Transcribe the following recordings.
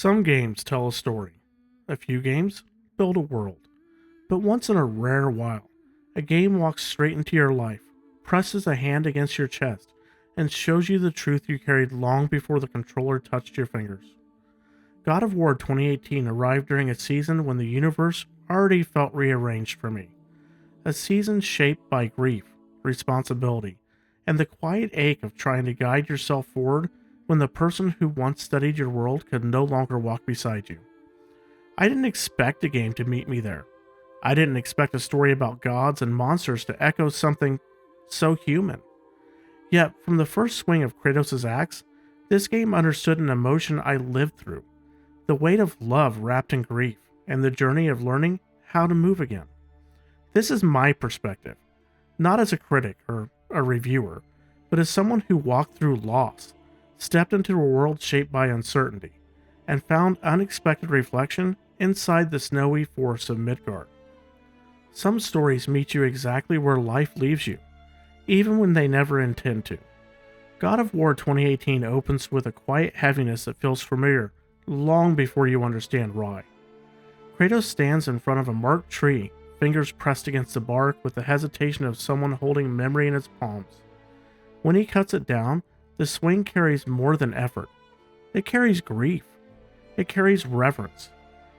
Some games tell a story. A few games build a world. But once in a rare while, a game walks straight into your life, presses a hand against your chest, and shows you the truth you carried long before the controller touched your fingers. God of War 2018 arrived during a season when the universe already felt rearranged for me. A season shaped by grief, responsibility, and the quiet ache of trying to guide yourself forward when the person who once studied your world could no longer walk beside you. I didn't expect a game to meet me there. I didn't expect a story about gods and monsters to echo something so human. Yet, from the first swing of Kratos' axe, this game understood an emotion I lived through, the weight of love wrapped in grief, and the journey of learning how to move again. This is my perspective, not as a critic or a reviewer, but as someone who walked through loss, stepped into a world shaped by uncertainty, and found unexpected reflection inside the snowy forests of Midgard. Some stories meet you exactly where life leaves you, even when they never intend to. God of War 2018 opens with a quiet heaviness that feels familiar long before you understand why. Kratos stands in front of a marked tree, fingers pressed against the bark with the hesitation of someone holding memory in his palms. When he cuts it down, the swing carries more than effort. It carries grief. It carries reverence.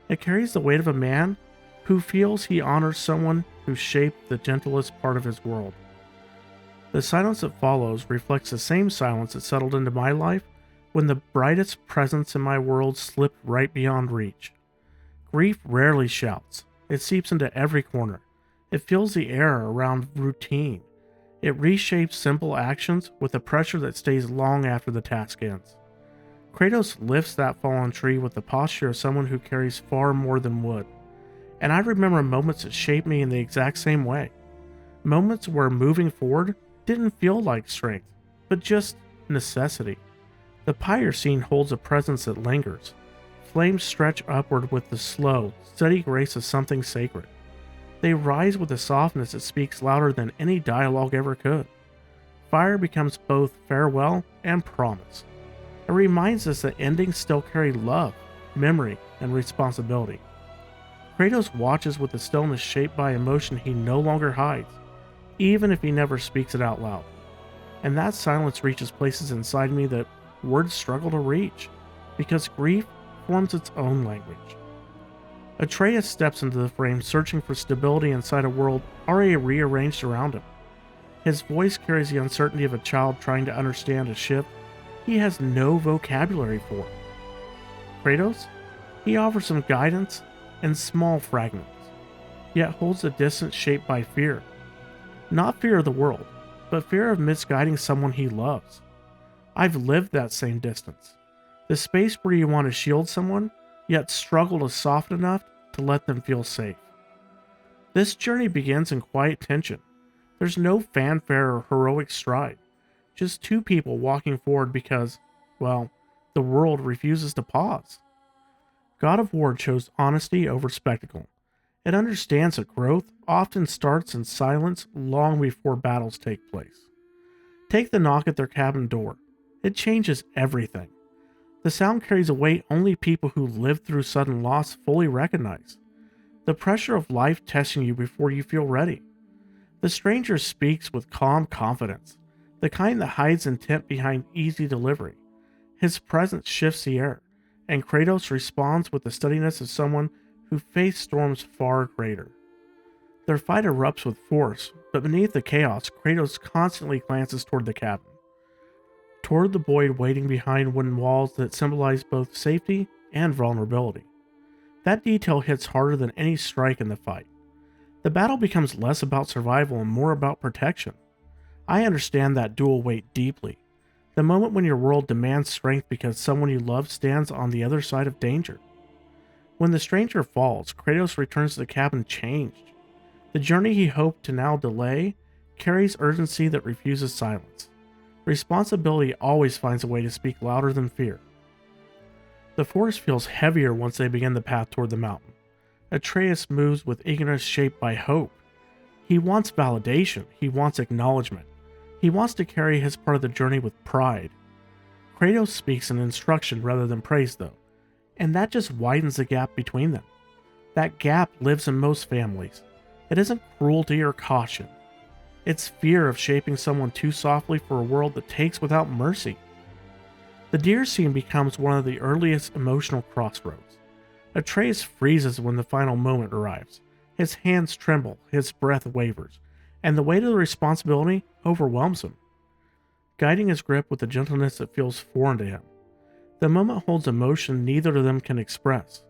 It carries the weight of a man who feels he honors someone who shaped the gentlest part of his world. The silence that follows reflects the same silence that settled into my life when the brightest presence in my world slipped right beyond reach. Grief rarely shouts. It seeps into every corner. It fills the air around routine. It reshapes simple actions with a pressure that stays long after the task ends. Kratos lifts that fallen tree with the posture of someone who carries far more than wood. And I remember moments that shaped me in the exact same way. Moments where moving forward didn't feel like strength, but just necessity. The pyre scene holds a presence that lingers. Flames stretch upward with the slow, steady grace of something sacred. They rise with a softness that speaks louder than any dialogue ever could. Fire becomes both farewell and promise. It reminds us that endings still carry love, memory, and responsibility. Kratos watches with a stillness shaped by emotion he no longer hides, even if he never speaks it out loud. And that silence reaches places inside me that words struggle to reach, because grief forms its own language. Atreus steps into the frame searching for stability inside a world already rearranged around him. His voice carries the uncertainty of a child trying to understand a shift he has no vocabulary for. Kratos? He offers some guidance in small fragments, yet holds a distance shaped by fear. Not fear of the world, but fear of misguiding someone he loves. I've lived that same distance. The space where you want to shield someone, yet struggle to soften enough to let them feel safe. This journey begins in quiet tension. There's no fanfare or heroic stride, just two people walking forward because, well, the world refuses to pause. God of War chose honesty over spectacle. It understands that growth often starts in silence long before battles take place. Take the knock at their cabin door. It changes everything. The sound carries a weight only people who lived through sudden loss fully recognize. The pressure of life testing you before you feel ready. The stranger speaks with calm confidence, the kind that hides intent behind easy delivery. His presence shifts the air, and Kratos responds with the steadiness of someone who faced storms far greater. Their fight erupts with force, but beneath the chaos, Kratos constantly glances toward the cabin. Toward the boy waiting behind wooden walls that symbolize both safety and vulnerability. That detail hits harder than any strike in the fight. The battle becomes less about survival and more about protection. I understand that dual weight deeply. The moment when your world demands strength because someone you love stands on the other side of danger. When the stranger falls, Kratos returns to the cabin changed. The journey he hoped to now delay carries urgency that refuses silence. Responsibility always finds a way to speak louder than fear. The forest feels heavier once they begin the path toward the mountain. Atreus moves with eagerness shaped by hope. He wants validation. He wants acknowledgement. He wants to carry his part of the journey with pride. Kratos speaks in instruction rather than praise, though. And that just widens the gap between them. That gap lives in most families. It isn't cruelty or caution. It's fear of shaping someone too softly for a world that takes without mercy. The deer scene becomes one of the earliest emotional crossroads. Atreus freezes when the final moment arrives. His hands tremble, his breath wavers, and the weight of the responsibility overwhelms him, guiding his grip with a gentleness that feels foreign to him. The moment holds emotion neither of them can express.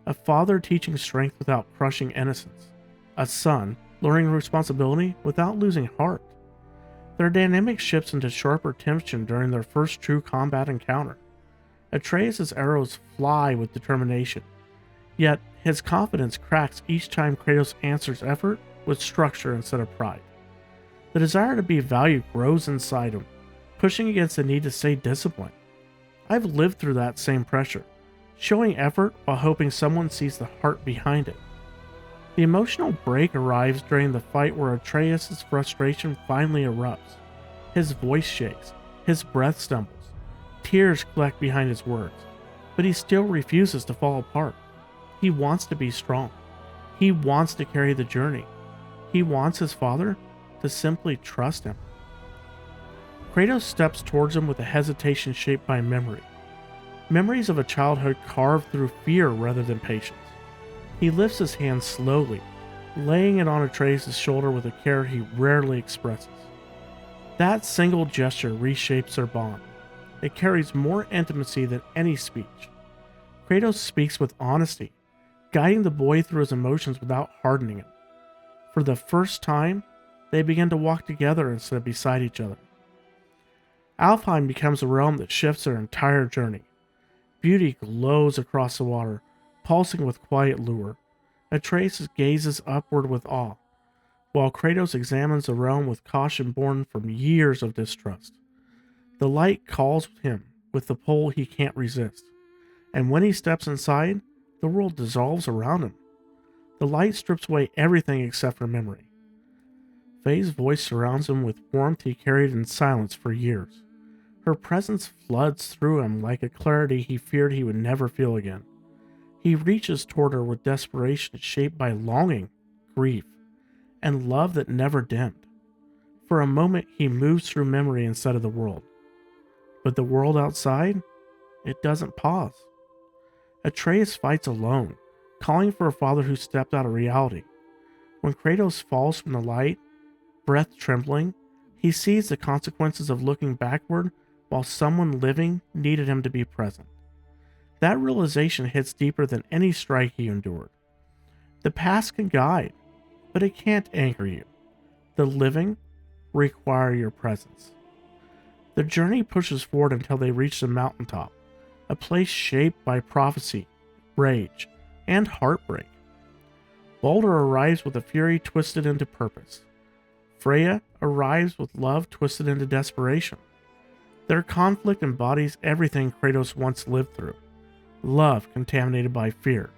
A father teaching strength without crushing innocence. A son learning responsibility without losing heart. Their dynamic shifts into sharper tension during their first true combat encounter. Atreus' arrows fly with determination, yet his confidence cracks each time Kratos answers effort with structure instead of pride. The desire to be valued grows inside him, pushing against the need to stay disciplined. I've lived through that same pressure, showing effort while hoping someone sees the heart behind it. The emotional break arrives during the fight where Atreus' frustration finally erupts. His voice shakes, his breath stumbles, tears collect behind his words, but he still refuses to fall apart. He wants to be strong. He wants to carry the journey. He wants his father to simply trust him. Kratos steps towards him with a hesitation shaped by memory. Memories of a childhood carved through fear rather than patience. He lifts his hand slowly, laying it on Atreus' shoulder with a care he rarely expresses. That single gesture reshapes their bond. It carries more intimacy than any speech. Kratos speaks with honesty, guiding the boy through his emotions without hardening him. For the first time, they begin to walk together instead of beside each other. Alfheim becomes a realm that shifts their entire journey. Beauty glows across the water, pulsing with quiet lure. Atreus gazes upward with awe, while Kratos examines the realm with caution born from years of distrust. The light calls him with the pull he can't resist, and when he steps inside, the world dissolves around him. The light strips away everything except for memory. Faye's voice surrounds him with warmth he carried in silence for years. Her presence floods through him like a clarity he feared he would never feel again. He reaches toward her with desperation shaped by longing, grief, and love that never dimmed. For a moment, he moves through memory instead of the world. But the world outside, it doesn't pause. Atreus fights alone, calling for a father who stepped out of reality. When Kratos falls from the light, breath trembling, he sees the consequences of looking backward while someone living needed him to be present. That realization hits deeper than any strike he endured. The past can guide, but it can't anchor you. The living require your presence. The journey pushes forward until they reach the mountaintop, a place shaped by prophecy, rage, and heartbreak. Baldur arrives with a fury twisted into purpose. Freya arrives with love twisted into desperation. Their conflict embodies everything Kratos once lived through. Love contaminated by fear,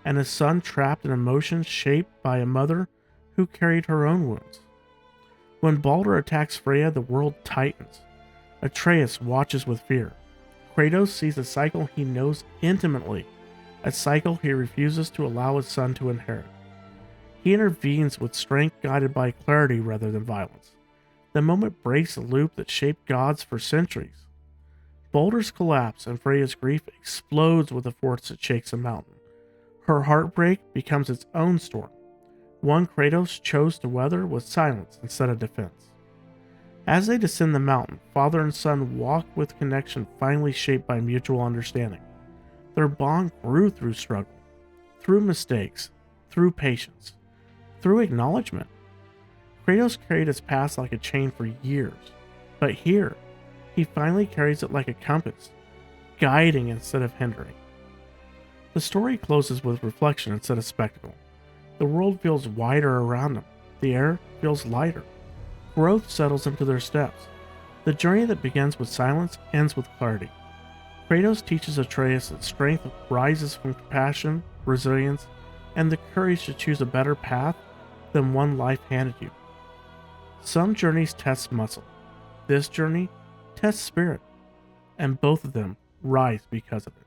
and a son trapped in emotions shaped by a mother who carried her own wounds. When Baldur attacks Freya, the world tightens. Atreus watches with fear. Kratos sees a cycle he knows intimately, a cycle he refuses to allow his son to inherit. He intervenes with strength guided by clarity rather than violence. The moment breaks a loop that shaped gods for centuries. Baldur's collapse and Freya's grief explodes with a force that shakes a mountain. Her heartbreak becomes its own storm, one Kratos chose to weather with silence instead of defense. As they descend the mountain, father and son walk with connection finally shaped by mutual understanding. Their bond grew through struggle, through mistakes, through patience, through acknowledgement. Kratos carried his past like a chain for years, but here, he finally carries it like a compass, guiding instead of hindering. The story closes with reflection instead of spectacle. The world feels wider around them. The air feels lighter. Growth settles into their steps. The journey that begins with silence ends with clarity. Kratos teaches Atreus that strength rises from compassion, resilience, and the courage to choose a better path than one life handed you. Some journeys test muscle. This journey tests spirit, and both of them rise because of it.